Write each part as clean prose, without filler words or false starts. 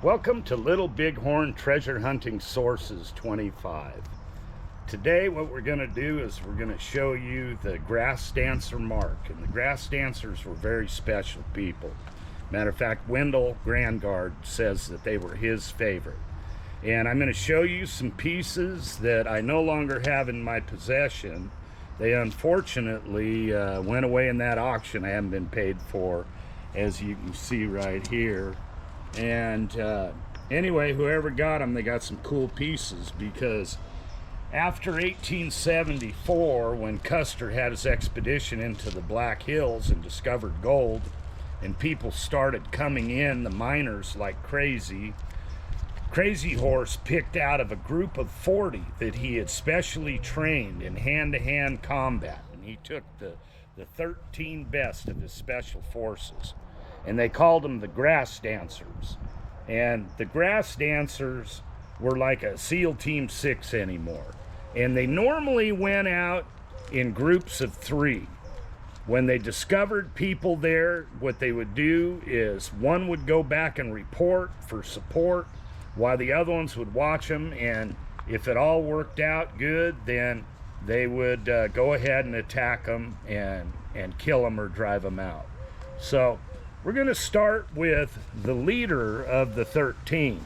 Welcome to Little Bighorn Treasure Hunting Sources 25. Today what we're going to do is we're going to show you the grass dancer mark. And the grass dancers were very special people. Matter of fact, Wendell Grandgard says that they were his favorite. And I'm going to show you some pieces that I no longer have in my possession. They unfortunately went away in that auction I haven't been paid for, as you can see right here. And anyway, whoever got them, they got some cool pieces, because after 1874, when Custer had his expedition into the Black Hills and discovered gold, and people started coming in, the miners, like crazy, Crazy Horse picked out of a group of 40 that he had specially trained in hand-to-hand combat, and he took the 13 best of his special forces, and they called them the grass dancers. And the grass dancers were like a SEAL Team 6 anymore, and they normally went out in groups of 3. When they discovered people there, what they would do is one would go back and report for support, while the other ones would watch them, and if it all worked out good, then they would go ahead and attack them and kill them or drive them out. So we're going to start with the leader of the 13,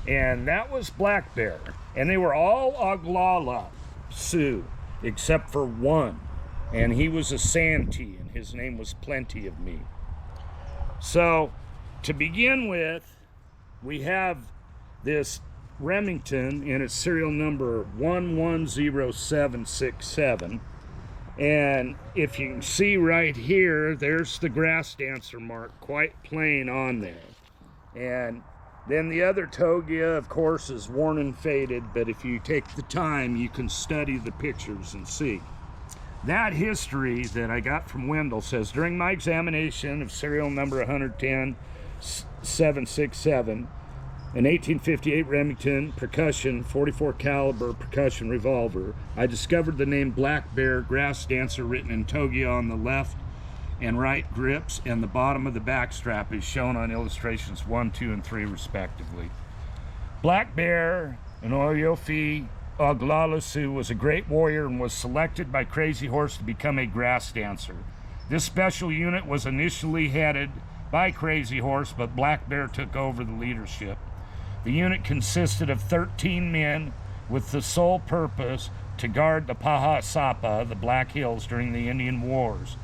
and that was Black Bear. And they were all Oglala Sioux, except for one, and he was a Santee, and his name was Plenty of Me. So to begin with, we have this Remington, and its serial number 110767. And if you can see right here, there's the grass dancer mark quite plain on there. And then the other togia, of course, is worn and faded, but if you take the time, you can study the pictures and see. That history that I got from Wendell says, during my examination of serial number 110767, an 1858 Remington percussion 44 caliber percussion revolver, I discovered the name Black Bear Grass Dancer written in togia on the left and right grips, and the bottom of the back strap is shown on illustrations 1, 2, and 3 respectively. Black Bear, an Oyofi Oglala Sioux, was a great warrior and was selected by Crazy Horse to become a grass dancer. This special unit was initially headed by Crazy Horse, but Black Bear took over the leadership. The unit consisted of 13 men with the sole purpose to guard the Pahasapa, the Black Hills, during the Indian Wars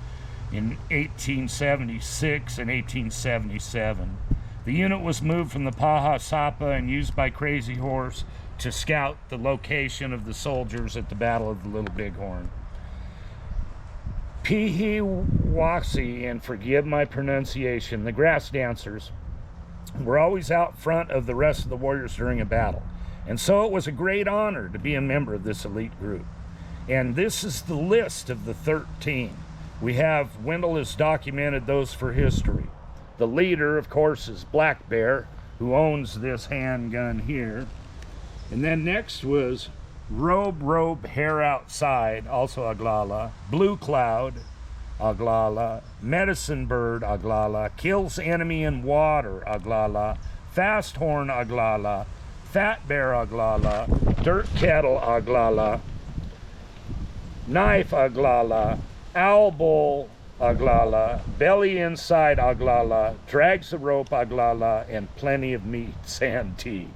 in 1876 and 1877. The unit was moved from the Pahasapa and used by Crazy Horse to scout the location of the soldiers at the Battle of the Little Bighorn. Pihiwasi, and forgive my pronunciation, the grass dancers were always out front of the rest of the warriors during a battle. And so it was a great honor to be a member of this elite group. And this is the list of the 13. We have, Wendell has documented those for history. The leader, of course, is Black Bear, who owns this handgun here. And then next was Robe, Hair Outside, also Oglala, Blue Cloud, Oglala, Medicine Bird, Oglala, Kills Enemy in Water, Oglala, Fast Horn, Oglala, Fat Bear, Oglala, Dirt Kettle, Oglala, Knife, Oglala, Owl Bull, Oglala, Belly Inside, Oglala, Drags the Rope, Oglala, and Plenty of Meat, Santee.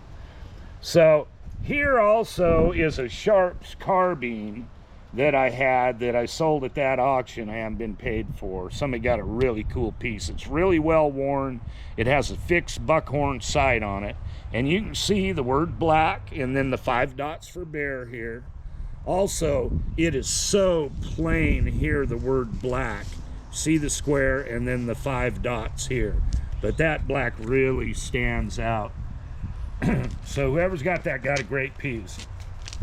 So here also is a Sharps carbine that I had, that I sold at that auction I haven't been paid for. Somebody got a really cool piece. It's really well worn. It has a fixed buckhorn sight on it, and you can see the word black and then the 5 dots for bear here. Also, it is so plain here, the word black. See the square and then the 5 dots here, but that black really stands out. So whoever's got that got a great piece.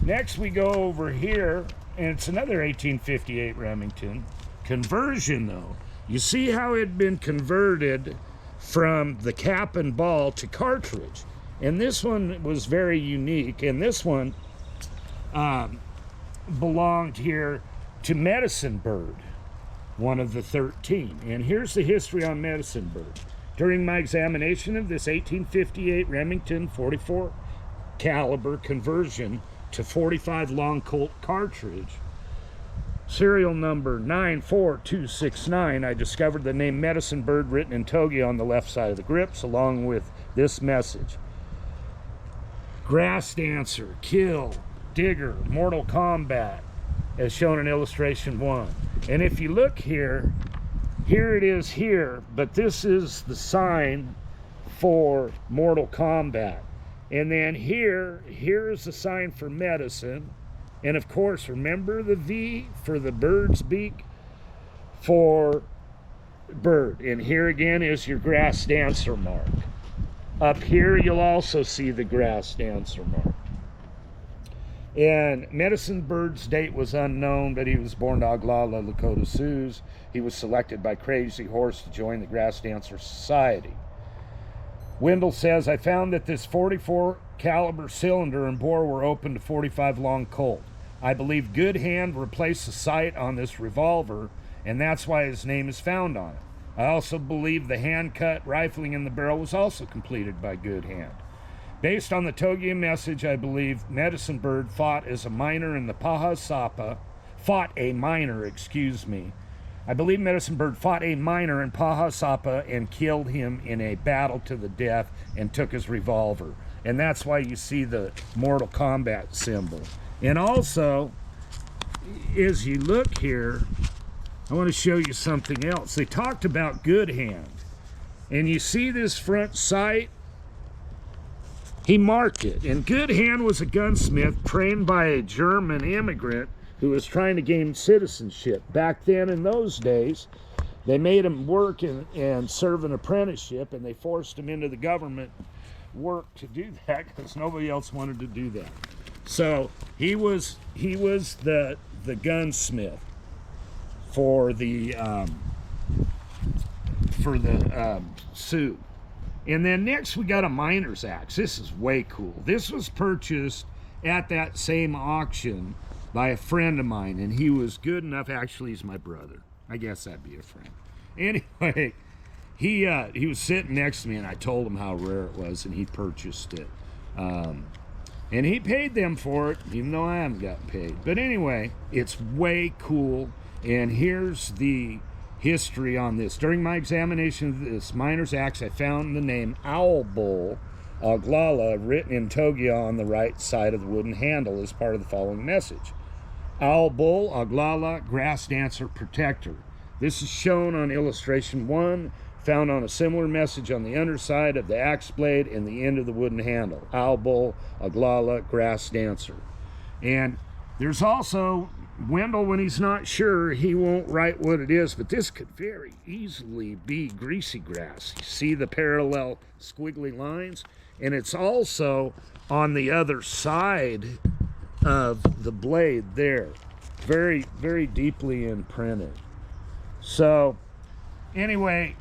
Next we go over here, and it's another 1858 Remington. Conversion though. You see how it had been converted from the cap and ball to cartridge. And this one was very unique, and this one belonged here to Medicine Bird, one of the 13. And here's the history on Medicine Bird. During my examination of this 1858 Remington 44 caliber conversion to 45 long Colt cartridge, serial number 94269, I discovered the name Medicine Bird written in Togi on the left side of the grips, along with this message: Grass Dancer, Kill, Digger, Mortal Kombat, as shown in illustration 1. And if you look here, here it is here, but this is the sign for Mortal Kombat. And then here's the sign for medicine. And of course, remember the V for the bird's beak for bird. And here again is your Grass Dancer mark. Up here, you'll also see the Grass Dancer mark. And Medicine Bird's date was unknown, but he was born to Oglala Lakota Sioux. He was selected by Crazy Horse to join the Grass Dancer Society. Wendell says, I found that this 44 caliber cylinder and bore were open to 45 long Colt. I believe Good Hand replaced the sight on this revolver, and that's why his name is found on it. I also believe the hand-cut rifling in the barrel was also completed by Good Hand. Based on the Togia message, I believe Medicine Bird fought as a miner in the Pahasapa, I believe Medicine Bird fought a miner in Pahasapa and killed him in a battle to the death and took his revolver. And that's why you see the Mortal Kombat symbol. And also, as you look here, I want to show you something else. They talked about Good Hand. And you see this front sight? He marked it. And Good Hand was a gunsmith trained by a German immigrant who was trying to gain citizenship. Back then, in those days, they made him work and serve an apprenticeship, and they forced him into the government work to do that because nobody else wanted to do that. So he was the gunsmith for the Sioux. And then next we got a miner's axe. This is way cool. This was purchased at that same auction by a friend of mine, and he was good enough. Actually, he's my brother. I guess that'd be a friend. Anyway, he was sitting next to me, and I told him how rare it was, and he purchased it. And he paid them for it, even though I haven't gotten paid. But anyway, it's way cool. And here's the history on this. During my examination of this miner's axe, I found the name Owl Bull Oglala written in Togia on the right side of the wooden handle as part of the following message. Owl Bull Oglala Grass Dancer Protector. This is shown on illustration 1, found on a similar message on the underside of the axe blade and the end of the wooden handle. Owl Bull Oglala Grass Dancer. And there's also Wendell, when he's not sure, he won't write what it is, but this could very easily be greasy grass. You see the parallel squiggly lines? And it's also on the other side of the blade there. Very, very deeply imprinted. So, anyway,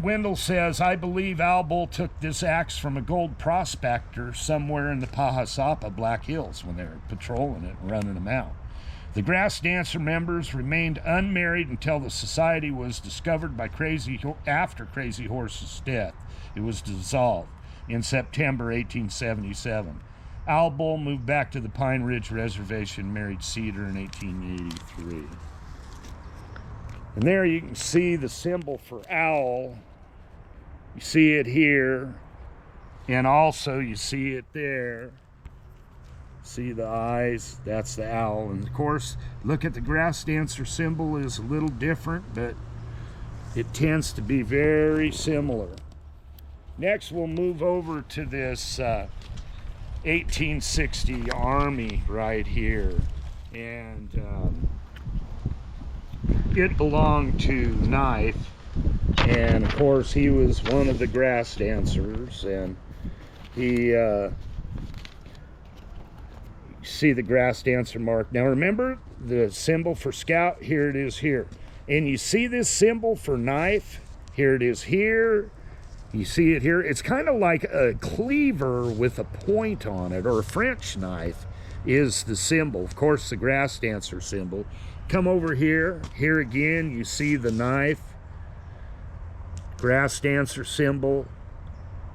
Wendell says, I believe Owl Bull took this axe from a gold prospector somewhere in the Pahasapa Black Hills when they were patrolling it and running them out. The Grass Dancer members remained unmarried until the society was discovered by after Crazy Horse's death. It was dissolved in September 1877. Owl Bull moved back to the Pine Ridge Reservation, married Cedar in 1883. And there you can see the symbol for owl. You see it here, and also you see it there. See the eyes? That's the owl. And of course, look at the Grass Dancer symbol is a little different, but it tends to be very similar. Next, we'll move over to this 1860 Army right here. And it belonged to Knife. And of course, he was one of the Grass Dancers. And he... see the Grass Dancer mark. Now remember the symbol for Scout? Here it is here. And you see this symbol for Knife? Here it is here. You see it here? It's kind of like a cleaver with a point on it, or a French knife is the symbol. Of course, the Grass Dancer symbol. Come over here. Here again, you see the knife. grass dancer symbol.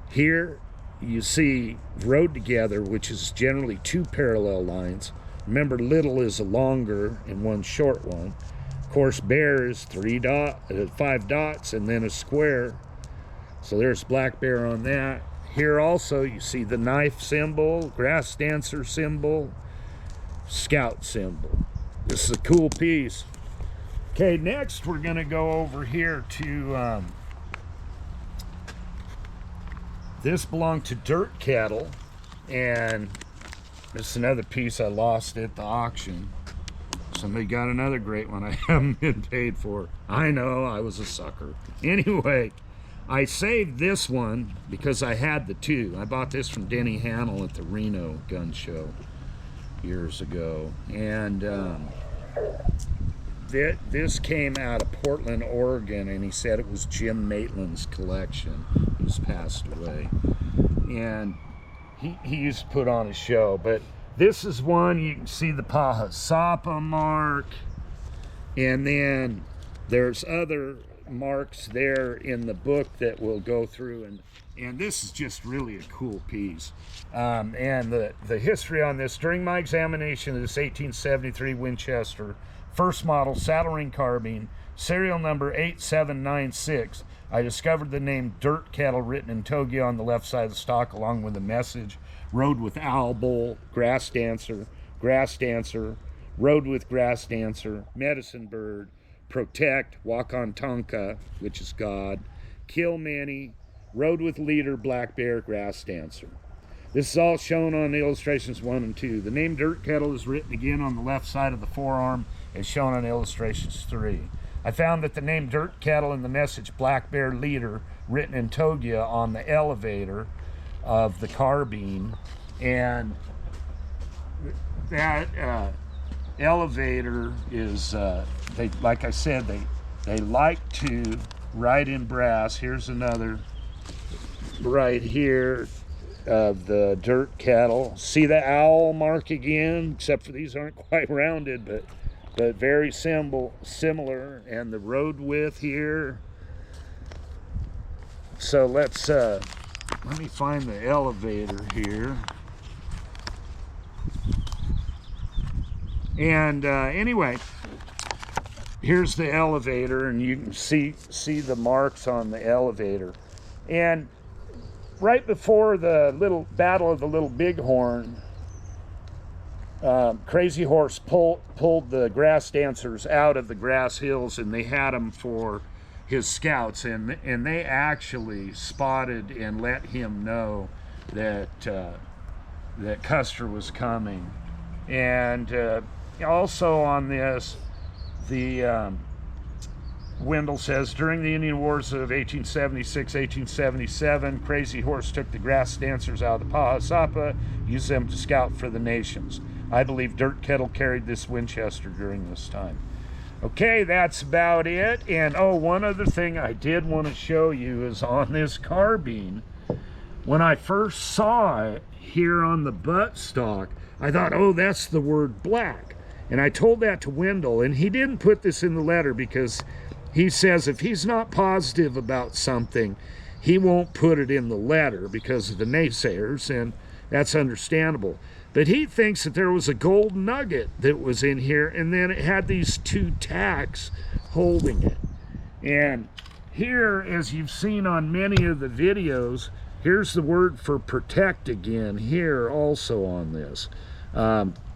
Here you see rode together, which is generally 2 parallel lines. Remember, little is a longer and one short one. Of course, bear is 5 dots and then a square. So there's black bear on that. Here also you see the knife symbol, grass dancer symbol, scout symbol. This is a cool piece. Okay, next we're going to go over here to this belonged to Dirt Kettle, and this is another piece I lost at the auction. Somebody got another great one I haven't been paid for. I know, I was a sucker. Anyway, I saved this one because I had the 2. I bought this from Denny Hannell at the Reno gun show years ago. And this came out of Portland, Oregon, and he said it was Jim Maitland's collection, who's passed away. And he used to put on a show. But this is one, you can see the Pahasapa mark, and then there's other marks there in the book that we'll go through, and this is just really a cool piece. And the history on this: during my examination of this 1873 Winchester first model saddle ring carbine, serial number 8796, I discovered the name Dirt Kettle written in Togia on the left side of the stock, along with a message: rode with owl bull, grass dancer, rode with grass dancer, medicine bird, protect, walk on Tonka, which is God, kill many, rode with leader, black bear, grass dancer. This is all shown on illustrations 1 and 2. The name Dirt Kettle is written again on the left side of the forearm, as shown on illustrations 3. I found that the name Dirt Kettle and the message Black Bear Leader written in Togia on the elevator of the carbine, and that elevator is, they, like I said, they like to write in brass. Here's another right here of the Dirt Kettle. See the owl mark again, except for these aren't quite rounded, but very similar. And the road width here. So let me find the elevator here. And anyway, here's the elevator, and you can see the marks on the elevator. And right before the little Battle of the Little Bighorn, Crazy Horse pulled the grass dancers out of the grass hills, and they had them for his scouts, and they actually spotted and let him know that that Custer was coming. And also on this, the Wendell says, during the Indian Wars of 1876-1877, Crazy Horse took the grass dancers out of the Pahasapa, used them to scout for the nations. I believe Dirt Kettle carried this Winchester during this time. Okay, that's about it. And oh, one other thing I did want to show you is on this carbine. When I first saw it here on the buttstock, I thought, oh, that's the word black. And I told that to Wendell, and he didn't put this in the letter because he says if he's not positive about something, he won't put it in the letter because of the naysayers, and that's understandable. But he thinks that there was a gold nugget that was in here, and then it had these 2 tacks holding it. And here, as you've seen on many of the videos, here's the word for protect again here also on this.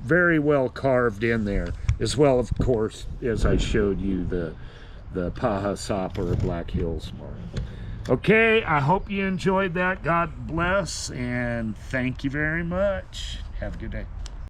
Very well carved in there, as well, of course, as I showed you the Pahasapa or Black Hills mark. Okay, I hope you enjoyed that. God bless, and thank you very much. Have a good day.